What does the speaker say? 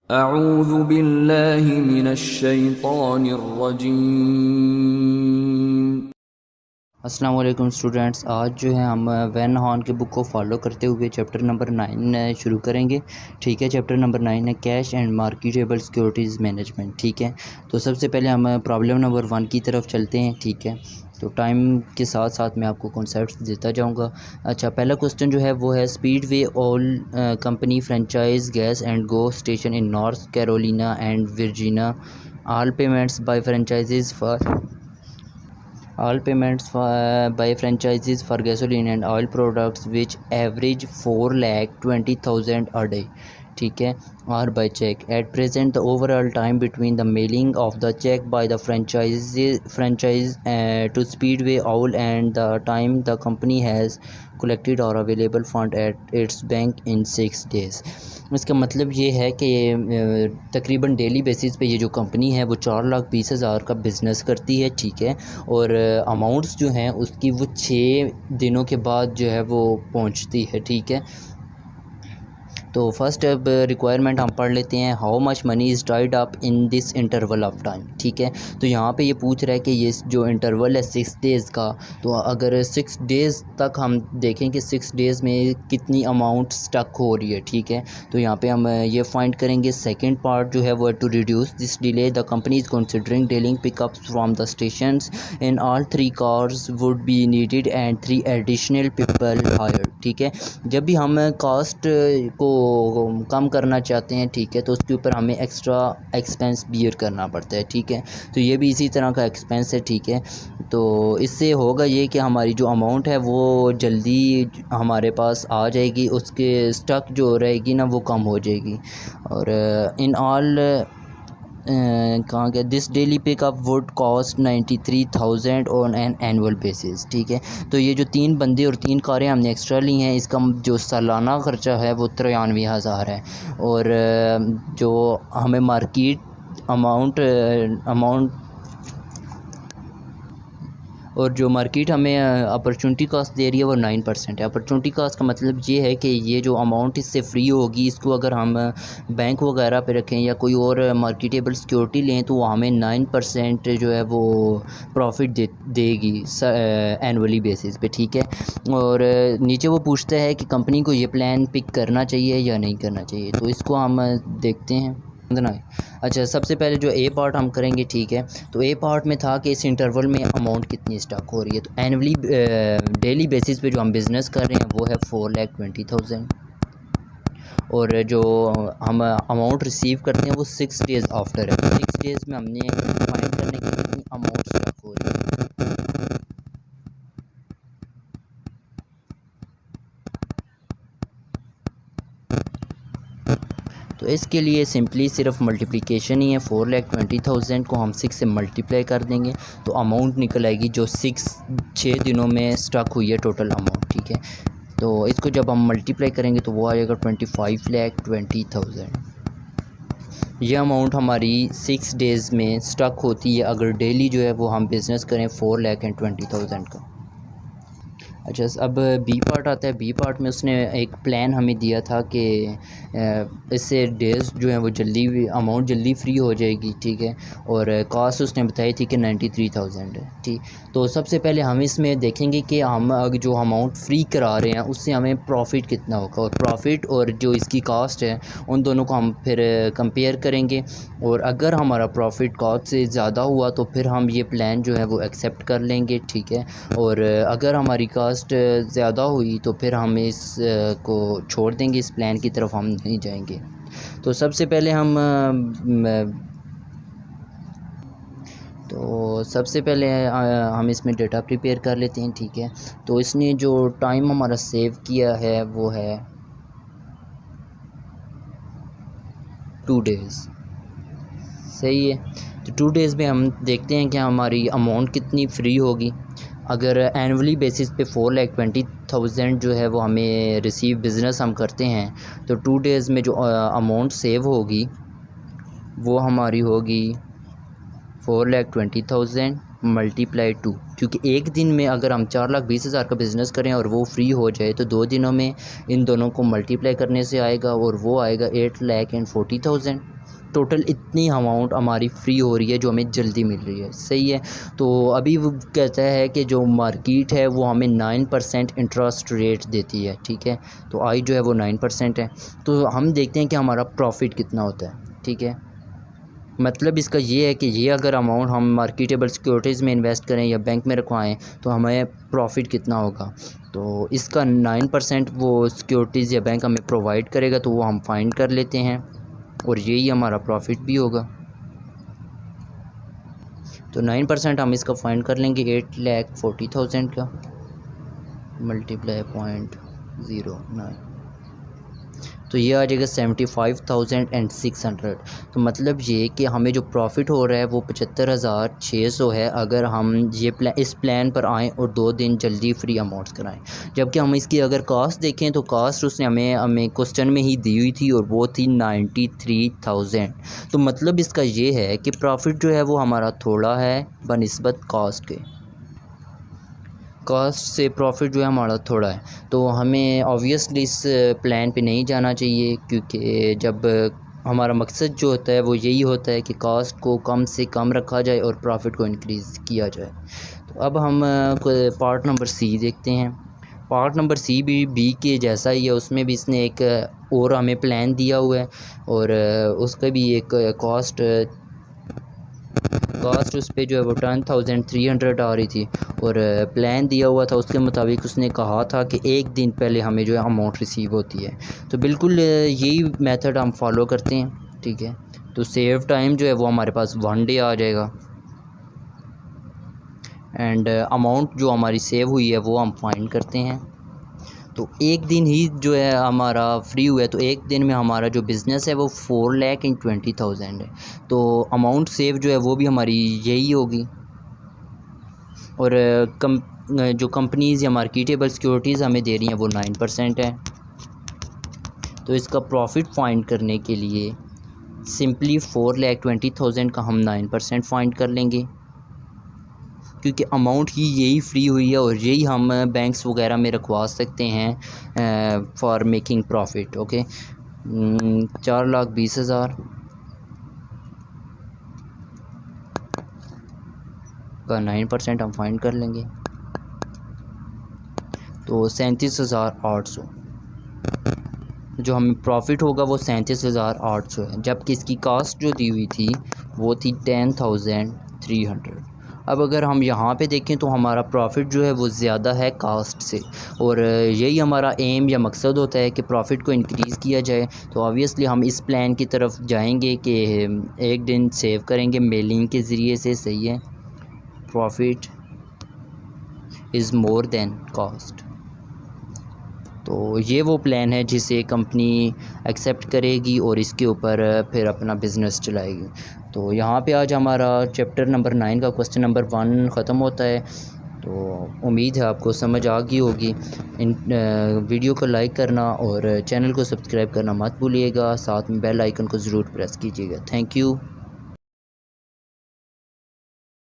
अऊज़ु बिल्लाहि मिनश्शैतानिर्रजीम। अस्सलाम वालेकुम स्टूडेंट्स, आज जो है हम वैन हॉर्न के बुक को फॉलो करते हुए चैप्टर नंबर 9 शुरू करेंगे। ठीक है, चैप्टर नंबर 9 है cash and marketable securities management. ठीक है, तो सबसे पहले हम प्रॉब्लम नंबर 1 की तरफ चलते हैं। ठीक है, तो टाइम के साथ साथ मैं आपको कॉन्सेप्ट्स देता जाऊंगा। अच्छा, पहला क्वेश्चन जो है वो है Speedway all company franchise gas and go station in North Carolina and Virginia all payments by franchises by franchises for gasoline and oil products which average 4,20,000 a day. ठीक है, or by check. At present, the overall time between the mailing of the check by the franchise to Speedway Owl and the time the company has collected or available fund at its bank in 6 days. इसका मतलब ये है कि तकरीबन daily basis पे ये जो company है वो 4,20,000 का बिज़नेस करती है। ठीक है, और अमाउंट्स जो हैं उसकी वो 6 दिनों के बाद जो है वो पहुंचती है। ठीक है, तो फर्स्ट अब रिक्वायरमेंट हम पढ़ लेते हैं। How much money is tied up in this interval of time. ठीक है, तो यहाँ पे ये पूछ रहा है कि ये जो इंटरवल है 6 डेज़ का, तो अगर 6 डेज़ तक हम देखें कि 6 डेज़ में कितनी अमाउंट स्टक हो रही है। ठीक है, तो यहाँ पे हम ये फाइंड करेंगे। सेकंड पार्ट जो है वो to reduce this delay the company is considering dealing pickups from the stations in all 3 cars would be needed and 3 additional people hired. ठीक है, जब भी हम कॉस्ट को कम करना चाहते हैं, ठीक है, तो उसके ऊपर हमें एक्स्ट्रा एक्सपेंस बियर करना पड़ता है। ठीक है, तो ये भी इसी तरह का एक्सपेंस है। ठीक है, तो इससे होगा ये कि हमारी जो अमाउंट है वो जल्दी हमारे पास आ जाएगी, उसके स्टॉक जो रहेगी ना वो कम हो जाएगी। और इन ऑल कहाँ गया, this daily pickup would cost 93,000 on an annual basis. ठीक है, तो ये जो 3 बंदे और 3 कारें हमने एक्स्ट्रा ली हैं, इसका जो सालाना ख़र्चा है वो 93,000 है। और जो हमें मार्केट अमाउंट और जो मार्केट हमें अपॉर्चुनिटी कॉस्ट दे रही है वो 9% है। अपॉर्चुनिटी कॉस्ट का मतलब ये है कि ये जो अमाउंट इससे फ्री होगी, इसको अगर हम बैंक वगैरह पे रखें या कोई और मार्केटेबल सिक्योरिटी लें तो वो हमें 9% जो है वो प्रॉफिट देगी एनुअली बेसिस पे। ठीक है, और नीचे वो पूछता है कि कंपनी को ये प्लान पिक करना चाहिए या नहीं करना चाहिए, तो इसको हम देखते हैं ना। अच्छा, सबसे पहले जो ए पार्ट हम करेंगे। ठीक है, तो ए पार्ट में था कि इस इंटरवल में अमाउंट कितनी स्टॉक हो रही है। तो एनुअली डेली बेसिस पे जो हम बिज़नेस कर रहे हैं वो है 4,20,000, और जो हम अमाउंट रिसीव करते हैं वो 6 डेज़ आफ्टर है। 6 डेज़ में हमने फाइंड करने की कितनी अमाउंट स्टॉक हो रही है। तो इसके लिए सिंपली सिर्फ मल्टीप्लिकेशन ही है। 4,20,000 को हम 6 से मल्टीप्लाई कर देंगे तो अमाउंट निकल आएगी जो 6 दिनों में स्टॉक हुई है टोटल अमाउंट। ठीक है, तो इसको जब हम मल्टीप्लाई करेंगे तो वो आएगा 25,20,000। ये अमाउंट हमारी 6 डेज़ में स्टॉक होती है अगर डेली जो है वो हम बिज़नेस करें 4,20,000 का। अच्छा, अब बी पार्ट आता है। बी पार्ट में उसने एक प्लान हमें दिया था कि इससे डेज़ जो है वो जल्दी अमाउंट जल्दी फ्री हो जाएगी। ठीक है, और कॉस्ट उसने बताई थी कि 93,000 है। ठीक, तो सबसे पहले हम इसमें देखेंगे कि हम अगर जो अमाउंट फ्री करा रहे हैं उससे हमें प्रॉफिट कितना होगा, और प्रॉफिट और जो इसकी कॉस्ट है उन दोनों को हम फिर कंपेयर करेंगे। और अगर हमारा प्रॉफिट कॉस्ट से ज़्यादा हुआ तो फिर हम ये प्लान जो है वो एक्सेप्ट कर लेंगे। ठीक है, और अगर हमारी कॉस्ट ज़्यादा हुई तो फिर हम इस को छोड़ देंगे, इस प्लान की तरफ हम नहीं जाएंगे। तो सबसे पहले हम इसमें डेटा प्रिपेयर कर लेते हैं। ठीक है, तो इसने जो टाइम हमारा सेव किया है वो है 2 डेज़। सही है, तो 2 डेज़ में हम देखते हैं कि हमारी अमाउंट कितनी फ्री होगी। अगर एनुअली बेसिस पे 4,20,000 जो है वो हमें रिसीव बिज़नेस हम करते हैं तो 2 डेज़ में जो अमाउंट सेव होगी वो हमारी होगी 4,20,000 मल्टीप्लाई 2, क्योंकि एक दिन में अगर हम 4,20,000 का बिज़नेस करें और वो फ्री हो जाए तो 2 दिनों में इन दोनों को मल्टीप्लाई करने से आएगा और वो आएगा 8,40,000। टोटल इतनी अमाउंट हमारी फ्री हो रही है जो हमें जल्दी मिल रही है, सही है। तो अभी वो कहता है कि जो मार्केट है वो हमें 9% इंटरेस्ट रेट देती है, ठीक है। तो आई जो है वो 9% है। तो हम देखते हैं कि हमारा प्रॉफिट कितना होता है, ठीक है। मतलब इसका ये है कि ये अगर अमाउंट हम मार्केटेबल सिक्योरिटीज़ में इन्वेस्ट करें या बैंक में रखवाएं तो हमें प्रॉफिट कितना होगा। तो इसका 9% वो सिक्योरिटीज़ या बैंक हमें प्रोवाइड करेगा, तो वो हम फाइंड कर लेते हैं और यही हमारा प्रॉफिट भी होगा। तो 9% हम इसका फाइंड कर लेंगे 8,40,000 का मल्टीप्लाई 0.09, तो ये आ जाएगा 75,600। तो मतलब ये कि हमें जो प्रॉफिट हो रहा है वो 75,600 है अगर हम ये इस प्लान पर आएँ और 2 दिन जल्दी फ्री अमाउंट्स कराएं। जबकि हम इसकी अगर कास्ट देखें तो कास्ट उसने हमें क्वेश्चन में ही दी हुई थी और वो थी 93,000। तो मतलब इसका ये है कि प्रॉफिट जो है वो हमारा थोड़ा है बनिस्बत कास्ट के। कास्ट से प्रॉफिट जो है हमारा थोड़ा है, तो हमें ऑब्वियसली इस प्लान पे नहीं जाना चाहिए, क्योंकि जब हमारा मकसद जो होता है वो यही होता है कि कास्ट को कम से कम रखा जाए और प्रॉफिट को इंक्रीज़ किया जाए। तो अब हम पार्ट नंबर सी देखते हैं। पार्ट नंबर सी भी बी के जैसा ही है, उसमें भी इसने एक और हमें प्लान दिया हुआ है और उसका भी एक कास्ट उस पर जो है वो 10,300 आ रही थी और प्लान दिया हुआ था उसके मुताबिक उसने कहा था कि एक दिन पहले हमें जो है अमाउंट रिसीव होती है। तो बिल्कुल यही मेथड हम फॉलो करते हैं, ठीक है। तो सेव टाइम जो है वो हमारे पास 1 डे आ जाएगा एंड अमाउंट जो हमारी सेव हुई है वो हम फाइंड करते हैं। तो एक दिन ही जो है हमारा फ्री हुआ है, तो एक दिन में हमारा जो बिज़नेस है वो 4,20,000 है। तो अमाउंट सेव जो है वो भी हमारी यही होगी और जो कंपनीज़ या मार्केटेबल सिक्योरिटीज़ हमें दे रही हैं वो 9% है। तो इसका प्रॉफिट फाइंड करने के लिए सिंपली 4,20,000 का हम 9% फाइंड कर लेंगे, क्योंकि अमाउंट ही यही फ्री हुई है और यही हम बैंक्स वगैरह में रखवा सकते हैं फॉर मेकिंग प्रॉफिट। ओके, 4,20,000 का 9% हम फाइंड कर लेंगे, तो 37,800 जो हमें प्रॉफिट होगा वो 37,800 है, जबकि इसकी कास्ट जो दी हुई थी वो थी 10,300। अब अगर हम यहाँ पे देखें तो हमारा प्रॉफिट जो है वो ज़्यादा है कास्ट से और यही हमारा एम या मकसद होता है कि प्रॉफिट को इंक्रीज़ किया जाए। तो ऑब्वियसली हम इस प्लान की तरफ जाएंगे कि एक दिन सेव करेंगे मेलिंग के ज़रिए से, सही है। Profit is more than cost, तो ये वो प्लान है जिसे कंपनी एक्सेप्ट करेगी और इसके ऊपर फिर अपना बिज़नेस चलाएगी। तो यहाँ पे आज हमारा चैप्टर नंबर 9 का क्वेश्चन नंबर 1 ख़त्म होता है। तो उम्मीद है आपको समझ आ गई होगी। इन वीडियो को लाइक करना और चैनल को सब्सक्राइब करना मत भूलिएगा, साथ में बेल आइकन को ज़रूर प्रेस कीजिएगा। Thank you.